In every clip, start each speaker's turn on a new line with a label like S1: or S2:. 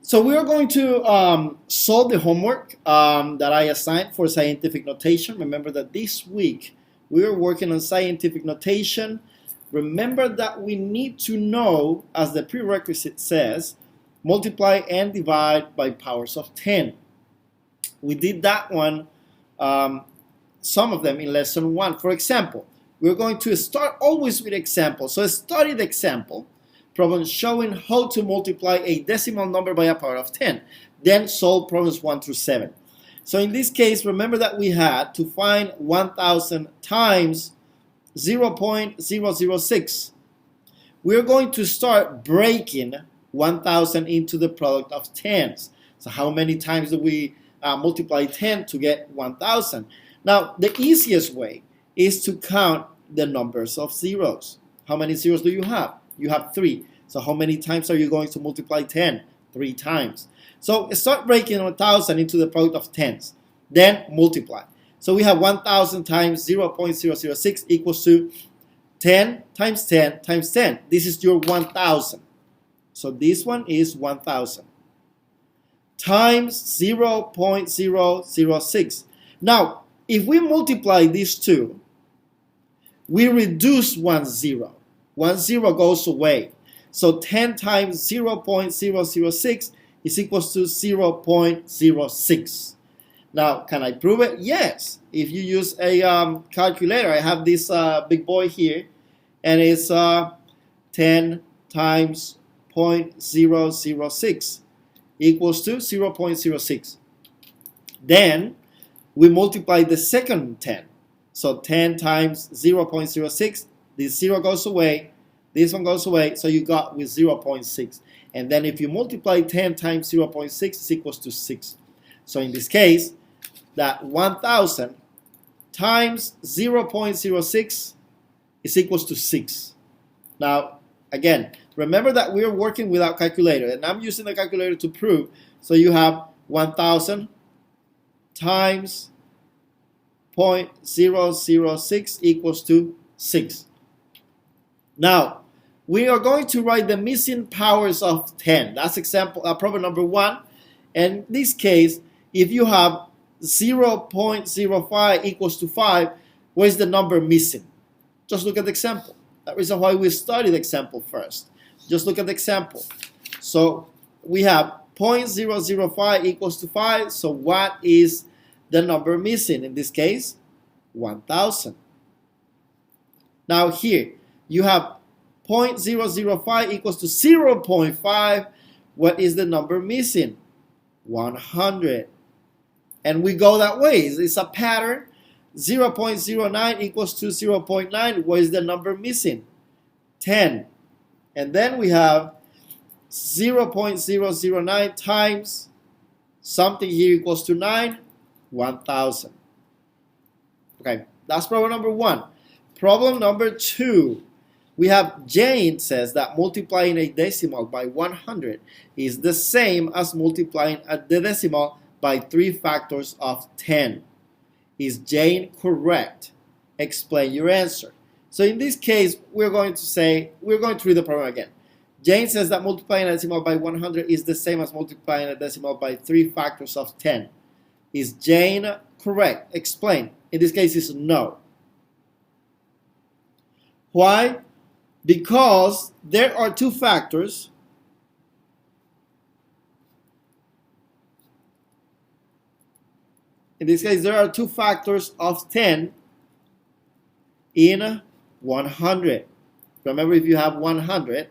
S1: So we are going to solve the homework that I assigned for scientific notation. Remember that this week we are working on scientific notation. Remember that we need to know, as the prerequisite says, multiply and divide by powers of 10. We did that one, some of them in lesson 1. For example, we're going to start always with examples. So study the example problem showing how to multiply a decimal number by a power of 10. Then solve problems 1 through 7. So in this case, remember that we had to find 1,000 times 0.006. We're going to start breaking 1,000 into the product of tens. So how many times do we multiply 10 to get 1,000? Now, the easiest way is to count the numbers of zeros. How many zeros do you have? You have 3. So how many times are you going to multiply 10? 3 times. So start breaking 1,000 into the product of tens. Then multiply. So we have 1,000 times 0.006 equals to 10 times 10 times 10. This is your 1,000. So this one is 1,000 times 0.006. Now, if we multiply these two, we reduce 1 0. 1 0 goes away. So 10 times 0.006 is equals to 0.06. Now, can I prove it? Yes. If you use a calculator, I have this big boy here, and it's 10 times 0.006 equals to 0.06. Then we multiply the second 10. So 10 times 0.06, this 0 goes away, this one goes away, so you got with 0.6. And then if you multiply 10 times 0.6, it's equals to 6. So in this case, that 1,000 times 0.06 is equals to 6. Now, again, remember that we're working without calculator, and I'm using the calculator to prove. So you have 1,000 times 0.006 equals to 6. Now, we are going to write the missing powers of 10. That's example, problem number 1. And in this case, if you have 0.05 equals to 5, where's the number missing? Just look at the example. That reason why we studied the example first. Just look at the example. So we have 0.005 equals to 5. So what is the number missing? In this case, 1,000. Now here, you have 0.005 equals to 0.5. What is the number missing? 100. And we go that way. It's a pattern. 0.09 equals to 0.9. What is the number missing? 10. And then we have 0.009 times something here equals to 9, 1,000. Okay, that's problem number 1. Problem number 2. We have Jane says that multiplying a decimal by 100 is the same as multiplying the decimal by 3 factors of 10. Is Jane correct? Explain your answer. So in this case, we're going to read the problem again. Jane says that multiplying a decimal by 100 is the same as multiplying a decimal by 3 factors of 10. Is Jane correct? Explain. In this case, it's no. Why? Because there are 2 factors. In this case, there are 2 factors of 10 in 100. Remember, if you have 100,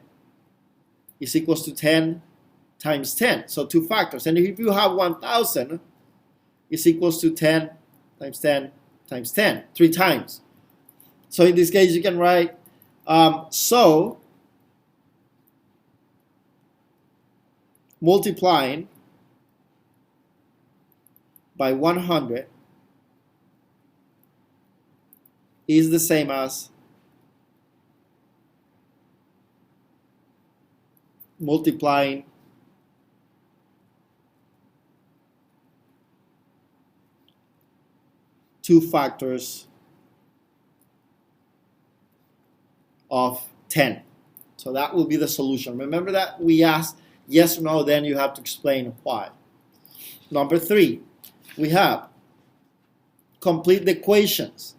S1: it's equals to 10 times 10. So 2 factors. And if you have 1,000, it's equals to 10 times 10 times 10, 3 times. So in this case, you can write, so multiplying by 100 is the same as multiplying two factors of 10. So that will be the solution. Remember that we asked Yes or no, then you have to explain why. Number 3, we have complete the equations.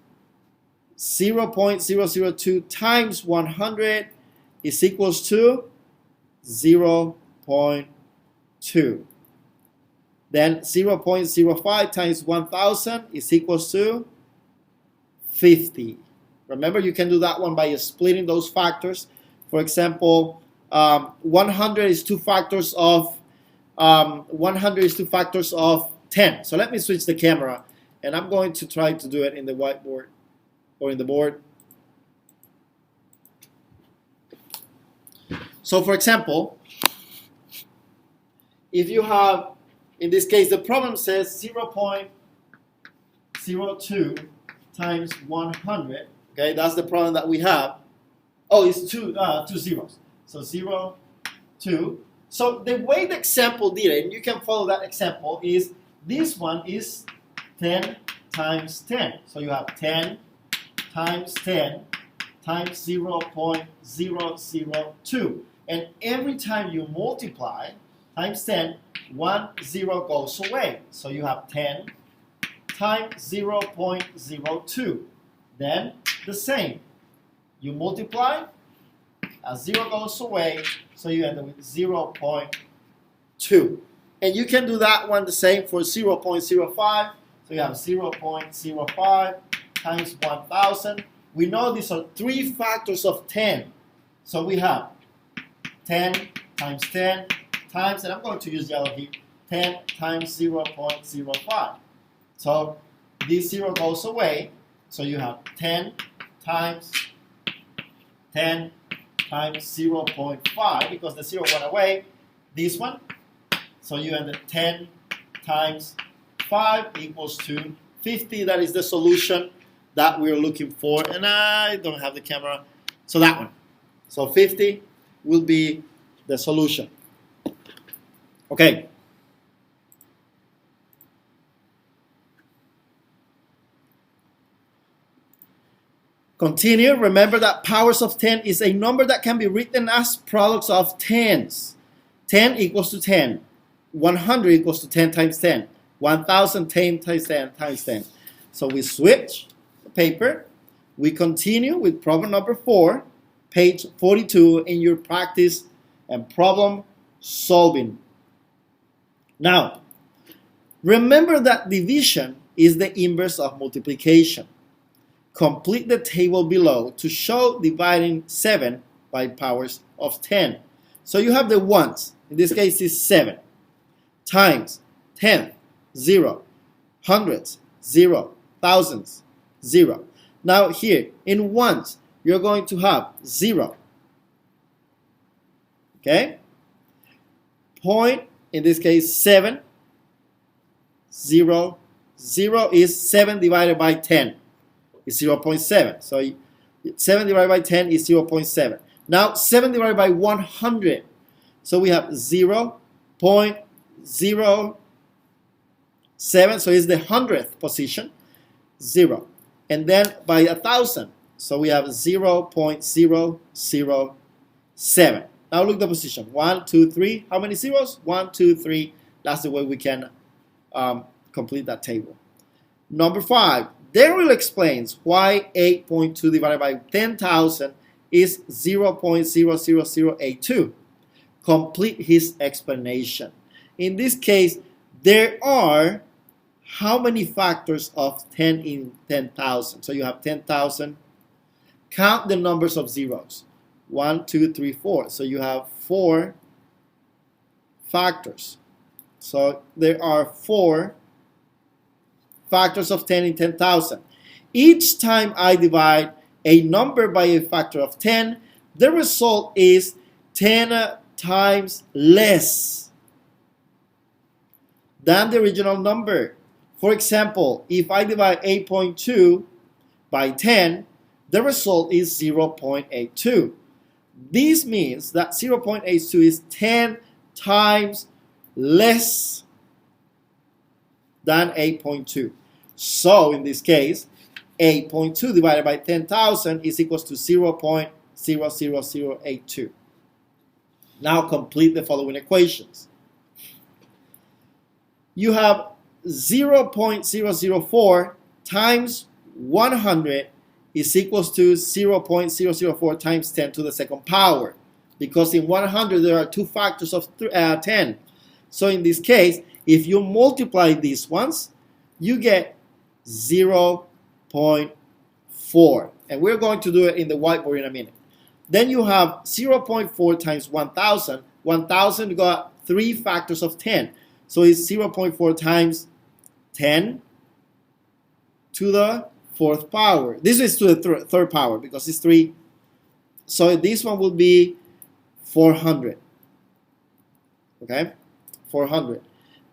S1: 0.002 times 100 is equals to 0.2. Then 0.05 times 1000 is equals to 50. Remember, you can do that one by splitting those factors. For example, 100 is 2 factors of 10. So let me switch the camera, and I'm going to try to do it in the whiteboard or in the board. So for example, if you have, in this case, the problem says 0.02 times 100. Okay, that's the problem that we have. Oh, it's two zeros. So 0, 2. So the way the example did it, and you can follow that example, is this one is 10 times 10. So you have 10 times 10 times 0.002. And every time you multiply times 10, 1 0 goes away. So you have 10 times 0.02. Then the same. You multiply, a 0 goes away, so you end up with 0.2. And you can do that one the same for 0.05. So you have 0.05 times 1000. We know these are 3 factors of 10. So we have 10 times 10 times, and I'm going to use yellow here, 10 times 0.05. So this 0 goes away. So you have 10 times 0.5, because the 0 went away. This one. So you end up 10 times 5 equals to 50. That is the solution that we're looking for. And I don't have the camera. So that one. So 50 will be the solution. Okay. Continue. Remember that powers of 10 is a number that can be written as products of tens. 10 equals to 10. 100 equals to 10 times 10. 1000 10 times 10 times 10. So we switch the paper. We continue with problem number 4, page 42 in your practice and problem solving. Now, remember that division is the inverse of multiplication. Complete the table below to show dividing 7 by powers of 10. So you have the ones. In this case, is 7 times 10, 0, hundreds, 0, thousands, 0. Now here, in ones, you're going to have 0. Okay? Point, in this case, 7, 0, 0 is 7 divided by 10. Is 0.7. So 7 divided by 10 is 0.7. Now 7 divided by 100. So we have 0.07. So it's the 100th position. 0. And then by 1,000. So we have 0.007. Now look at the position. 1, 2, 3. How many zeros? 1, 2, 3. That's the way we can complete that table. Number 5. Daryl explains why 8.2 divided by 10,000 is 0.00082. Complete his explanation. In this case, there are how many factors of 10 in 10,000? So you have 10,000. Count the numbers of zeros. 1, 2, 3, 4. So you have 4 factors. So there are 4 factors of 10 in 10,000. Each time I divide a number by a factor of 10, the result is 10 times less than the original number. For example, if I divide 8.2 by 10, the result is 0.82. This means that 0.82 is 10 times less than 8.2. So in this case, 8.2 divided by 10,000 is equals to 0.00082. Now complete the following equations. You have 0.004 times 100 is equals to 0.004 times 10 to the second power. Because in 100 there are two factors of 10. So in this case, if you multiply these ones, you get 0.4. And we're going to do it in the whiteboard in a minute. Then you have 0.4 times 1,000. 1,000 got three factors of 10. So it's 0.4 times 10 to the fourth power. This is to the third power because it's 3. So this one will be 400. Okay? 400.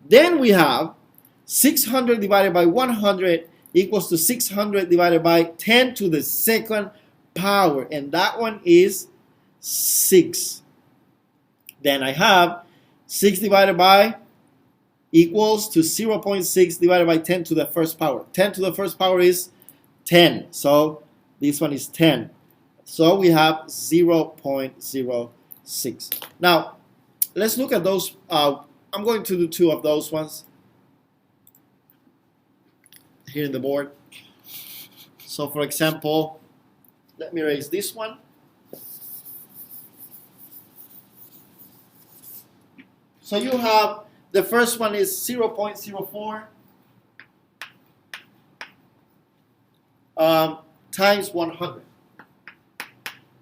S1: Then we have 600 divided by 100 equals to 600 divided by 10 to the second power. And that one is 6. Then I have 6 divided by equals to 0.6 divided by 10 to the first power. 10 to the first power is 10. So this one is 10. So we have 0.06. Now, let's look at those. I'm going to do 2 of those ones here in the board. So for example, let me erase this one. So you have, the first one is 0.04 times 100.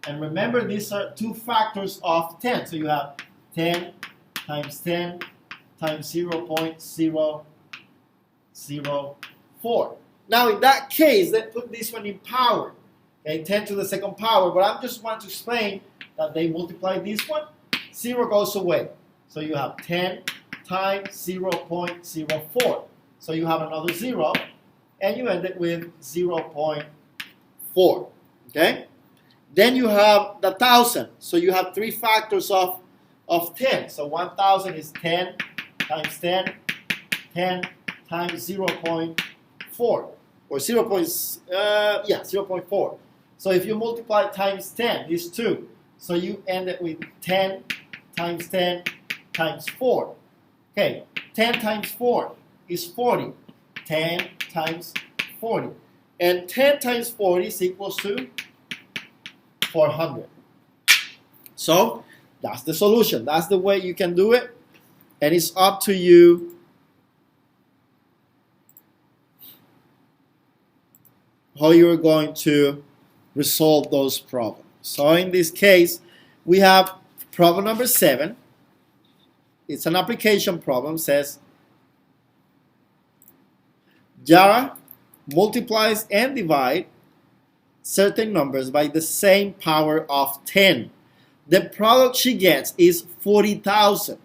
S1: And remember, these are two factors of 10. So you have 10 times 10 times 0.004. Now in that case, let's put this one in power. Okay, 10 to the second power. But I just want to explain that they multiply this one. 0 goes away. So you have 10 times 0.04. So you have another 0. And you end it with 0.4. Okay? Then you have the 1,000. So you have three factors of 10. So 1,000 is 10 times 10. 10 times 0.4. Or 0.4. So if you multiply times 10, it's 2. So you end it with 10 times 10 times 4. Okay, 10 times 4 is 40. 10 times 40. And 10 times 40 is equals to 400. So that's the solution. That's the way you can do it. And it's up to you how you're going to resolve those problems. So in this case, we have problem number 7. It's an application problem. It says Yara multiplies and divides certain numbers by the same power of 10. The product she gets is 40,000.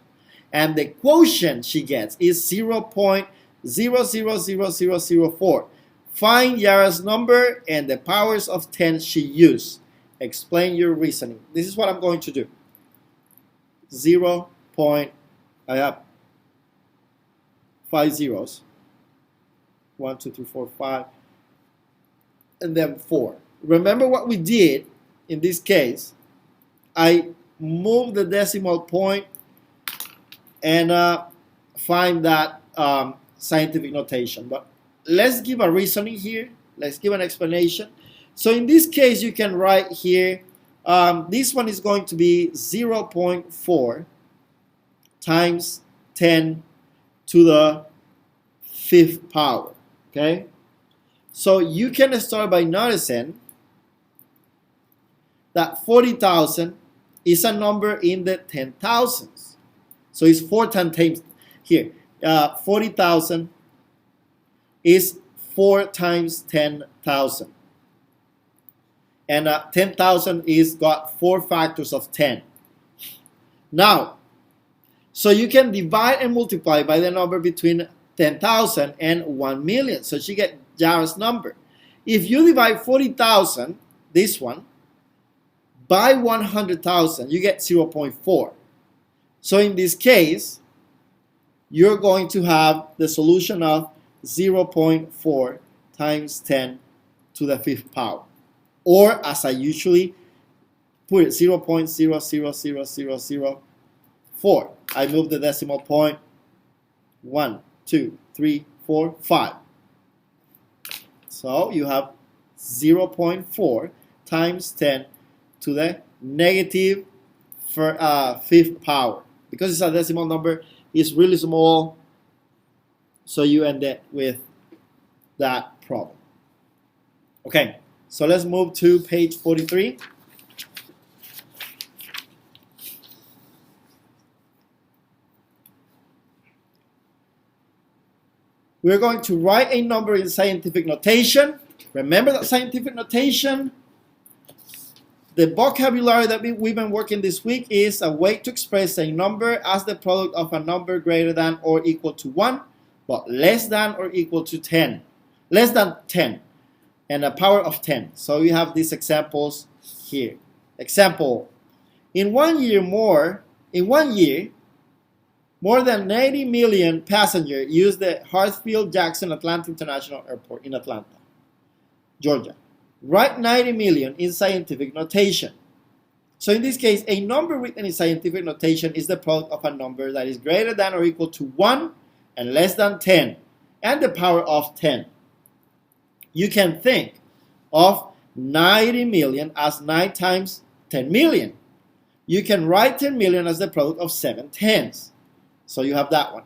S1: And the quotient she gets is 0.000004. Find Yara's number and the powers of 10 she used. Explain your reasoning. This is what I'm going to do. I have 5 zeros. 1, 2, 3, 4, 5. And then 4. Remember what we did in this case. I moved the decimal point and find that scientific notation. But let's give a reasoning here. Let's give an explanation. So in this case, you can write here, this one is going to be 0.4 times 10 to the 5th power. Okay? So you can start by noticing that 40,000 is a number in the 10,000s. So it's 4 times here. 40,000 is 4 times 10,000. And 10,000 is got 4 factors of 10. Now, so you can divide and multiply by the number between 10,000 and 1 million. So you get Yara's number. If you divide 40,000, this one, by 100,000, you get 0.4. So in this case, you're going to have the solution of 0.4 times 10 to the 5th power. Or as I usually put it, 0.00000 4. I move the decimal point 1, 2, 3, 4, 5. So you have 0.4 times 10 to the negative fifth power. Because it's a decimal number, it's really small, so you end it with that problem. Okay, so let's move to page 43. We're going to write a number in scientific notation. Remember that scientific notation, the vocabulary that we've been working this week is a way to express a number as the product of a number greater than or equal to 1, but less than or equal to 10. Less than 10, and a power of 10. So we have these examples here. Example, in one year, more than 90 million passengers use the Hartsfield-Jackson Atlanta International Airport in Atlanta, Georgia. Write 90 million in scientific notation. So in this case, a number written in scientific notation is the product of a number that is greater than or equal to 1 and less than 10, and the power of 10. You can think of 90 million as 9 times 10 million. You can write 10 million as the product of 7 tens. So you have that one.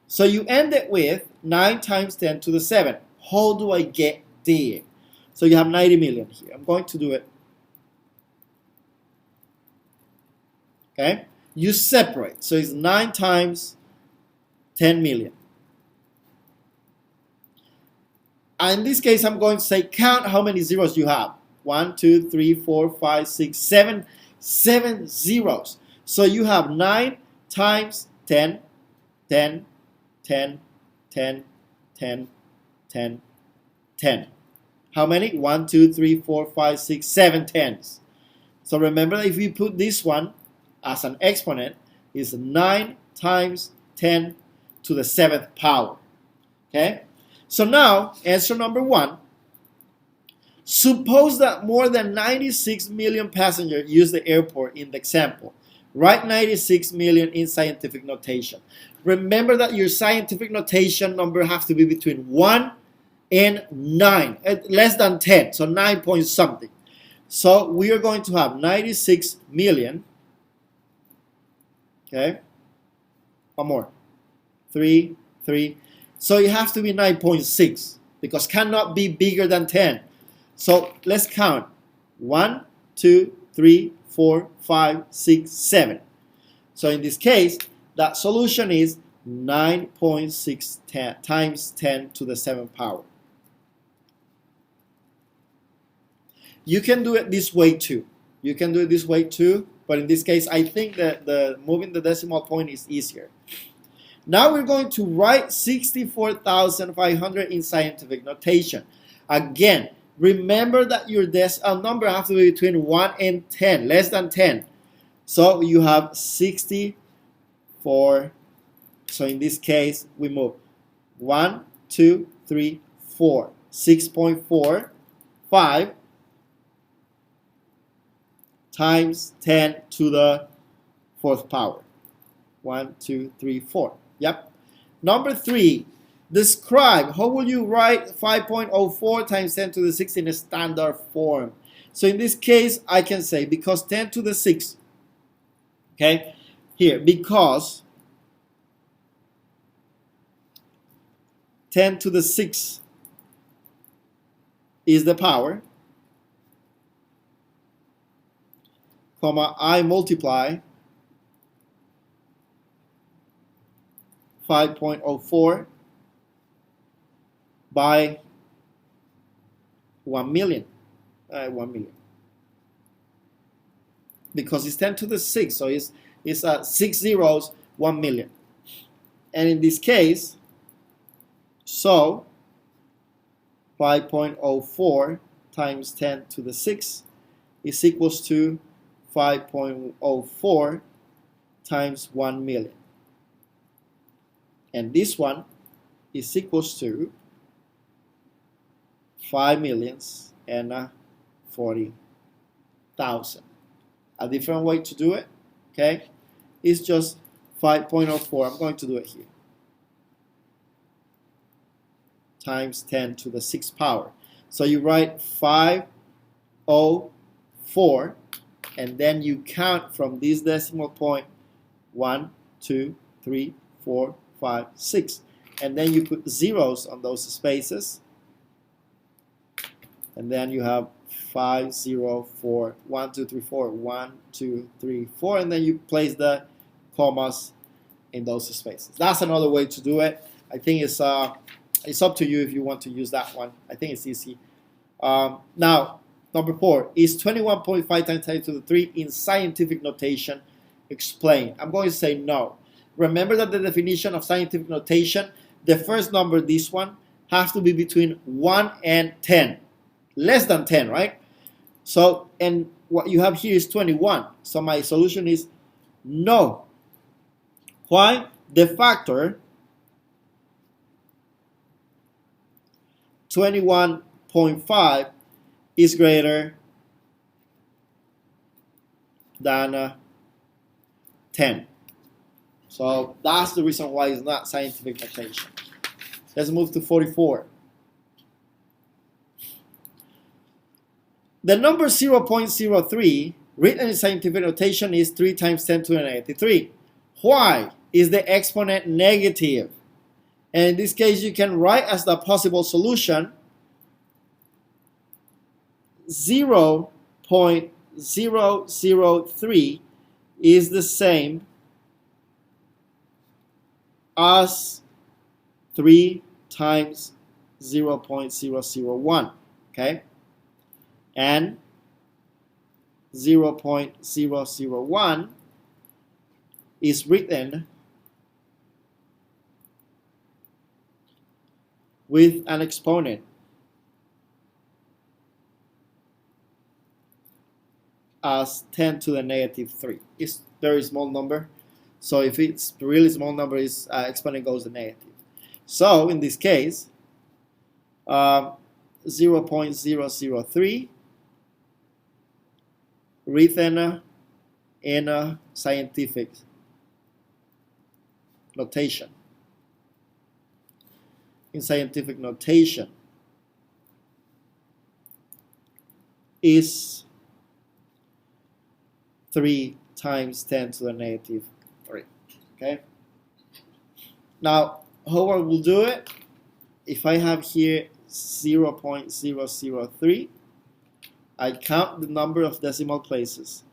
S1: So you end it with 9 times 10 to the 7. How do I get there? So you have 90 million here. I'm going to do it. Okay? You separate. So it's 9 times 10 million. And in this case, I'm going to say count how many zeros you have. 1, 2, 3, 4, 5, 6, 7. 7 zeros. So you have 9 times 10, 10, 10, 10, 10, 10, 10. How many? 1, 2, 3, 4, 5, 6, 7 tens. So remember that if we put this one as an exponent, it's 9 times 10 to the 7th power. Okay? So now, answer number 1. Suppose that more than 96 million passengers use the airport in the example. Write 96 million in scientific notation. Remember that your scientific notation number has to be between 1 and 9, less than 10, so 9 point something. So we are going to have 96 million. Okay, one more. 3, 3. So it has to be 9.6 because cannot be bigger than 10. So let's count. 1, 2, 3, 4, 5, 6, 7. So in this case, that solution is 9.6 times 10 to the 7th power. You can do it this way too. But in this case, I think that the moving the decimal point is easier. Now we're going to write 64,500 in scientific notation. Again, remember that your decimal number has to be between 1 and 10, less than 10. So you have 64. So in this case, we move 1, 2, 3, 4. 6.4, 5 times 10 to the 4th power. 1, 2, 3, 4. Yep. Number 3. Describe how will you write 5.04 times 10 to the 6 in a standard form. So in this case, I can say because 10 to the 6. Okay. Here, because 10 to the 6 is the power, comma, I multiply 5.04 by 1 million. 1 million. Because it's 10 to the 6, so it's 6 zeros, 1 million. And in this case, so 5.04 times 10 to the 6 is equals to 5.04 times 1 million. And this one is equals to 5,040,000. A different way to do it, okay, is just 5.04. I'm going to do it here. Times 10 to the 6th power. So you write 504, and then you count from this decimal point 1, 2, 3, 4, 5, 6. And then you put zeros on those spaces. And then you have 5, 0, 4, 1, 2, 3, 4, 1, 2, 3, 4. And then you place the commas in those spaces. That's another way to do it. I think it's up to you if you want to use that one. I think it's easy. Now, number 4 is 21.5 times 10 to the 3 in scientific notation. Explain. I'm going to say no. Remember that the definition of scientific notation, the first number, this one, has to be between 1 and 10. Less than 10, right? So, and what you have here is 21. So my solution is no. Why? The factor 21.5 is greater than 10. So that's the reason why it's not scientific notation. Let's move to 44. The number 0.03 written in scientific notation is 3 times 10 to the negative 3. Why is the exponent negative? And in this case, you can write as the possible solution 0.003 is the same as 3 times 0.001, okay? And 0.001 is written with an exponent as 10 to the negative 3. It's a very small number. So if it's a really small number, its exponent goes to negative. So in this case, 0.003 written in scientific notation. In scientific notation is 3 times 10 to the negative 3. Okay? Now, how I will do it, if I have here 0.003, I count the number of decimal places.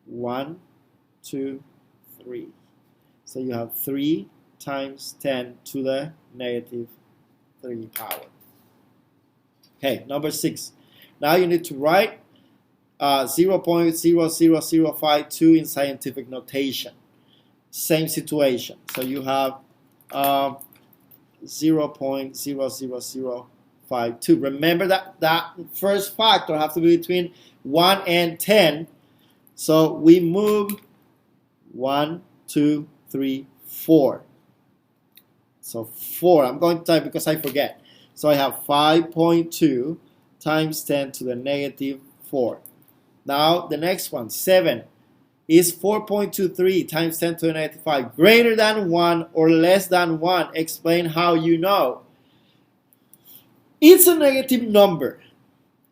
S1: 1, 2, 3. So you have 3 times 10 to the negative 3 power. Okay, number 6. Now you need to write 0.00052 in scientific notation. Same situation. So you have 0.00052. Remember that first factor has to be between 1 and 10. So we move 1, 2, 3, 4. So 4. I'm going to type because I forget. So I have 5.2 times 10 to the negative 4. Now the next one, 7, is 4.23 times 10 to the negative 5. Greater than 1 or less than 1. Explain how you know. It's a negative number.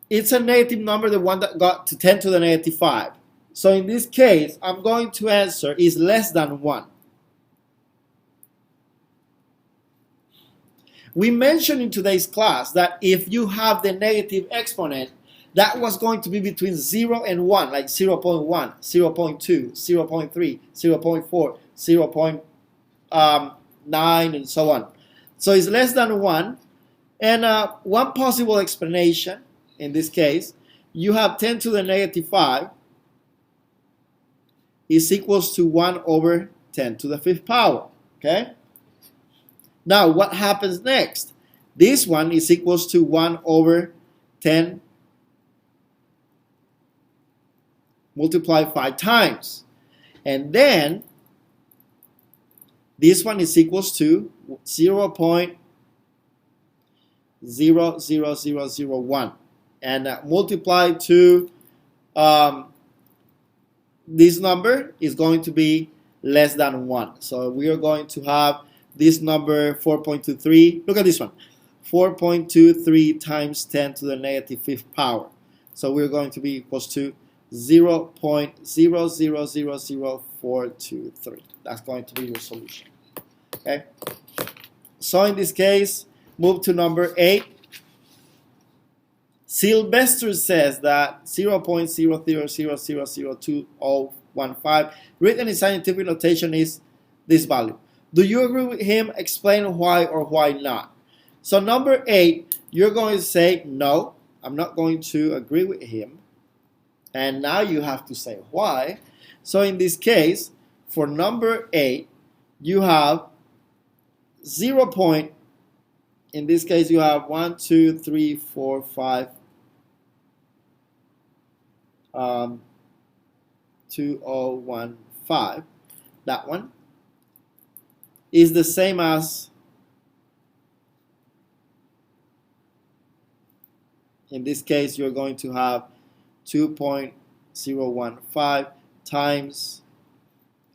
S1: It's a negative number, the one that got to 10 to the negative 5. So in this case, I'm going to answer is less than 1. We mentioned in today's class that if you have the negative exponent, that was going to be between 0 and 1, like 0.1, 0.2, 0.3, 0.4, 0.9, and so on. So it's less than 1. And one possible explanation, in this case, you have 10 to the negative 5 is equals to 1 over 10 to the 5th power. Okay? Now, what happens next? This one is equals to 1 over 10 multiplied 5 times. And then, this one is equals to 0.00001. And multiplied to this number is going to be less than 1. So we are going to have this number 4.23. Look at this one. 4.23 times 10 to the negative 5th power. So we're going to be equals to 0.0000423. That's going to be your solution. Okay. So in this case, move to number 8. Sylvester says that 0.00002015 written in scientific notation is this value. Do you agree with him? Explain why or why not. So number 8, you're going to say, no, I'm not going to agree with him. And now you have to say why. So in this case, for number 8, you have 0. In this case, you have 1, 2, 3, 4, 5, 2015. That one is the same as, in this case, you're going to have 2.015 times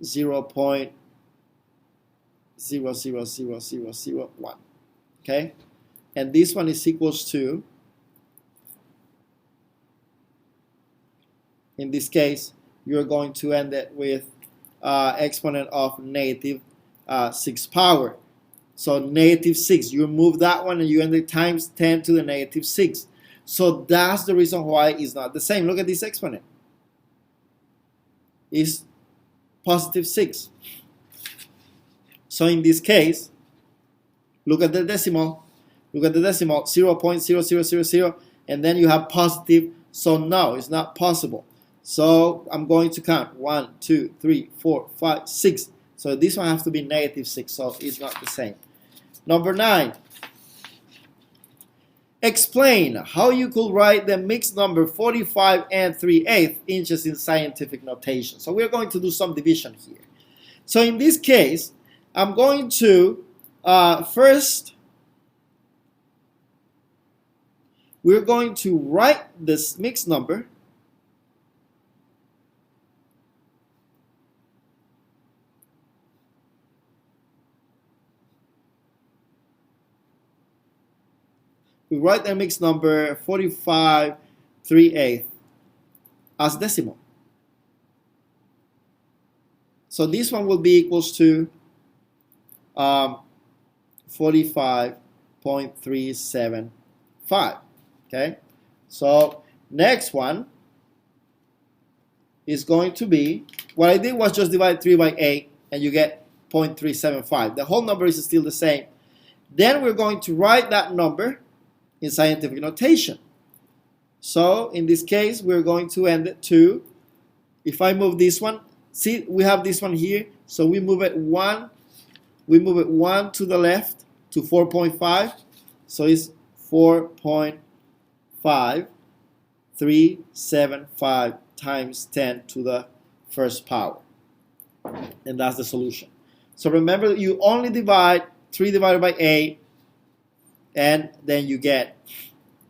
S1: 0.000001. Okay, and this one is equals to, in this case, you're going to end it with exponent of negative 6 power. So negative 6, you remove that one and you end it times 10 to the negative 6. So that's the reason why it's not the same. Look at this exponent. It's positive 6. So in this case, look at the decimal. Look at the decimal, 0.0000, and then you have positive. So no, it's not possible. So I'm going to count 1, 2, 3, 4, 5, 6. So this one has to be negative 6. So it's not the same. Number 9. Explain how you could write the mixed number 45 and 3/8 inches in scientific notation. So we're going to do some division here. So in this case, I'm going to first, we're going to write this mixed number we write the mixed number 45 3/8 as decimal. So this one will be equals to 45.375. Okay, so next one is going to be, what I did was just divide 3 by 8 and you get 0.375. The whole number is still the same. Then we're going to write that number in scientific notation. So in this case, we're going to end it to, if I move this one, see, we have this one here, so we move it 1 to the left to 4.5, so it's 4.5375 times 10 to the first power, and that's the solution. So remember, you only divide 3 divided by 8, and then you get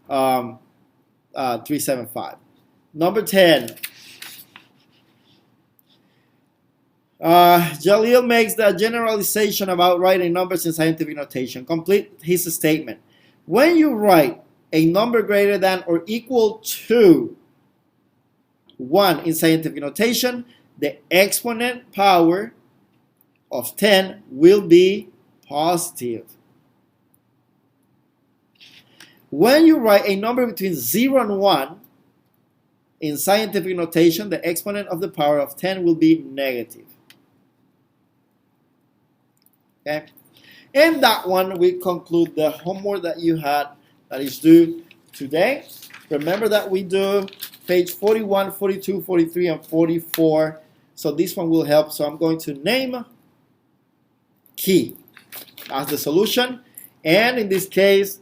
S1: 375. Number 10. Jalil makes the generalization about writing numbers in scientific notation. Complete his statement. When you write a number greater than or equal to 1 in scientific notation, the exponent power of 10 will be positive. When you write a number between 0 and 1 in scientific notation, the exponent of the power of 10 will be negative. Okay? And that one, we conclude the homework that you had that is due today. Remember that we do page 41, 42, 43, and 44. So this one will help. So I'm going to name key as the solution. And in this case,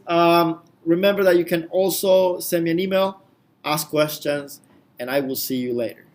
S1: remember that you can also send me an email, ask questions, and I will see you later.